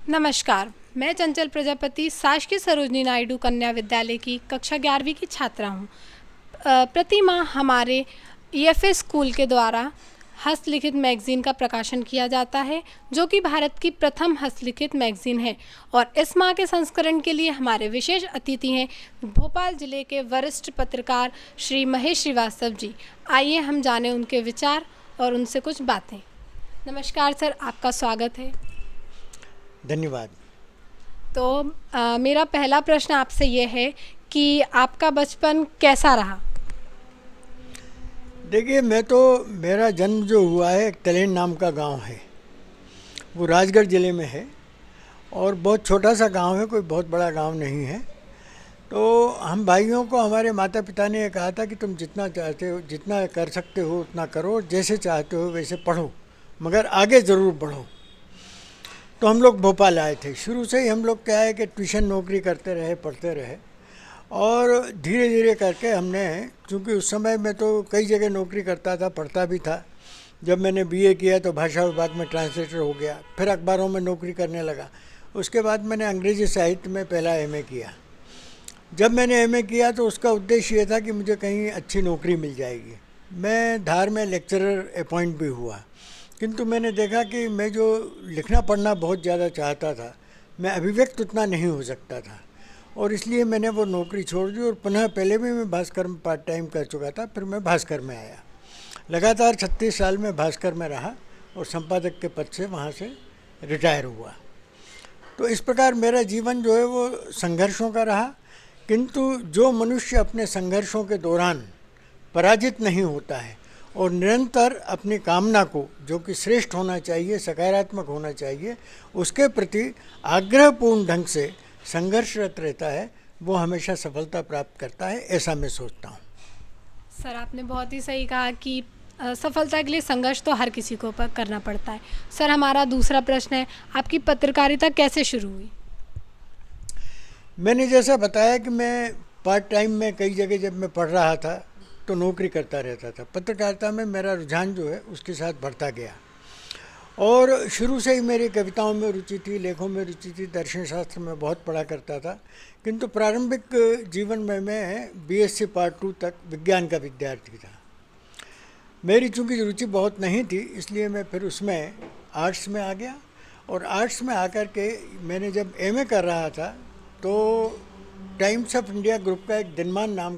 नमस्कार, मैं चंचल प्रजापति शासकीय सरोजनी नायडू कन्या विद्यालय की कक्षा 11वीं की छात्रा हूँ। प्रति माह हमारे ईएफएस स्कूल के द्वारा हस्तलिखित मैगज़ीन का प्रकाशन किया जाता है, जो कि भारत की प्रथम हस्तलिखित मैगज़ीन है। और इस माह के संस्करण के लिए हमारे विशेष अतिथि हैं भोपाल जिले के वरिष्ठ पत्रकार श्री महेश श्रीवास्तव जी। आइए हम जानें उनके विचार और उनसे कुछ बातें। नमस्कार सर, आपका स्वागत है। धन्यवाद। तो मेरा पहला प्रश्न आपसे ये है कि आपका बचपन कैसा रहा? देखिए, मेरा जन्म जो हुआ है तलेन नाम का गांव है, वो राजगढ़ ज़िले में है और बहुत छोटा सा गांव है, कोई बहुत बड़ा गांव नहीं है। तो हम भाइयों को हमारे माता पिता ने कहा था कि तुम जितना चाहते हो, जितना कर सकते हो उतना करो, जैसे चाहते हो वैसे पढ़ो, मगर आगे ज़रूर बढ़ो। तो हम लोग भोपाल आए थे। शुरू से ही हम लोग क्या है कि ट्यूशन नौकरी करते रहे, पढ़ते रहे और धीरे धीरे करके हमने, चूँकि उस समय में तो कई जगह नौकरी करता था, पढ़ता भी था। जब मैंने बीए किया तो भाषा विभाग में ट्रांसलेटर हो गया, फिर अखबारों में नौकरी करने लगा। उसके बाद मैंने अंग्रेज़ी साहित्य में पहला एमए किया। जब मैंने एमए किया तो उसका उद्देश्य ये था कि मुझे कहीं अच्छी नौकरी मिल जाएगी। मैं धार में लेक्चरर अपॉइंट भी हुआ, किंतु मैंने देखा कि मैं जो लिखना पढ़ना बहुत ज़्यादा चाहता था, मैं अभिव्यक्त उतना नहीं हो सकता था और इसलिए मैंने वो नौकरी छोड़ दी और पुनः, पहले भी मैं भास्कर में पार्ट टाइम कर चुका था, फिर मैं भास्कर में आया। लगातार 36 साल में भास्कर में रहा और संपादक के पद से वहाँ से रिटायर हुआ। तो इस प्रकार मेरा जीवन जो है वो संघर्षों का रहा, किंतु जो मनुष्य अपने संघर्षों के दौरान पराजित नहीं होता है और निरंतर अपनी कामना को, जो कि श्रेष्ठ होना चाहिए, सकारात्मक होना चाहिए, उसके प्रति आग्रहपूर्ण ढंग से संघर्षरत रहता है, वो हमेशा सफलता प्राप्त करता है, ऐसा मैं सोचता हूँ। सर, आपने बहुत ही सही कहा कि सफलता के लिए संघर्ष तो हर किसी को करना पड़ता है। सर, हमारा दूसरा प्रश्न है, आपकी पत्रकारिता कैसे शुरू हुई? मैंने जैसा बताया कि मैं पार्ट टाइम में कई जगह जब मैं पढ़ रहा था तो नौकरी करता रहता था। पत्रकारिता में मेरा रुझान जो है उसके साथ बढ़ता गया और शुरू से ही मेरी कविताओं में रुचि थी, लेखों में रुचि थी, दर्शन शास्त्र में बहुत पढ़ा करता था। किंतु प्रारंभिक जीवन में मैं बीएससी पार्ट 2 तक विज्ञान का विद्यार्थी था। मेरी चूँकि रुचि बहुत नहीं थी, इसलिए मैं फिर उसमें आर्ट्स में आ गया और आर्ट्स में आकर के मैंने जब एमए कर रहा था तो टाइम्स ऑफ इंडिया ग्रुप का एक दिनमान नाम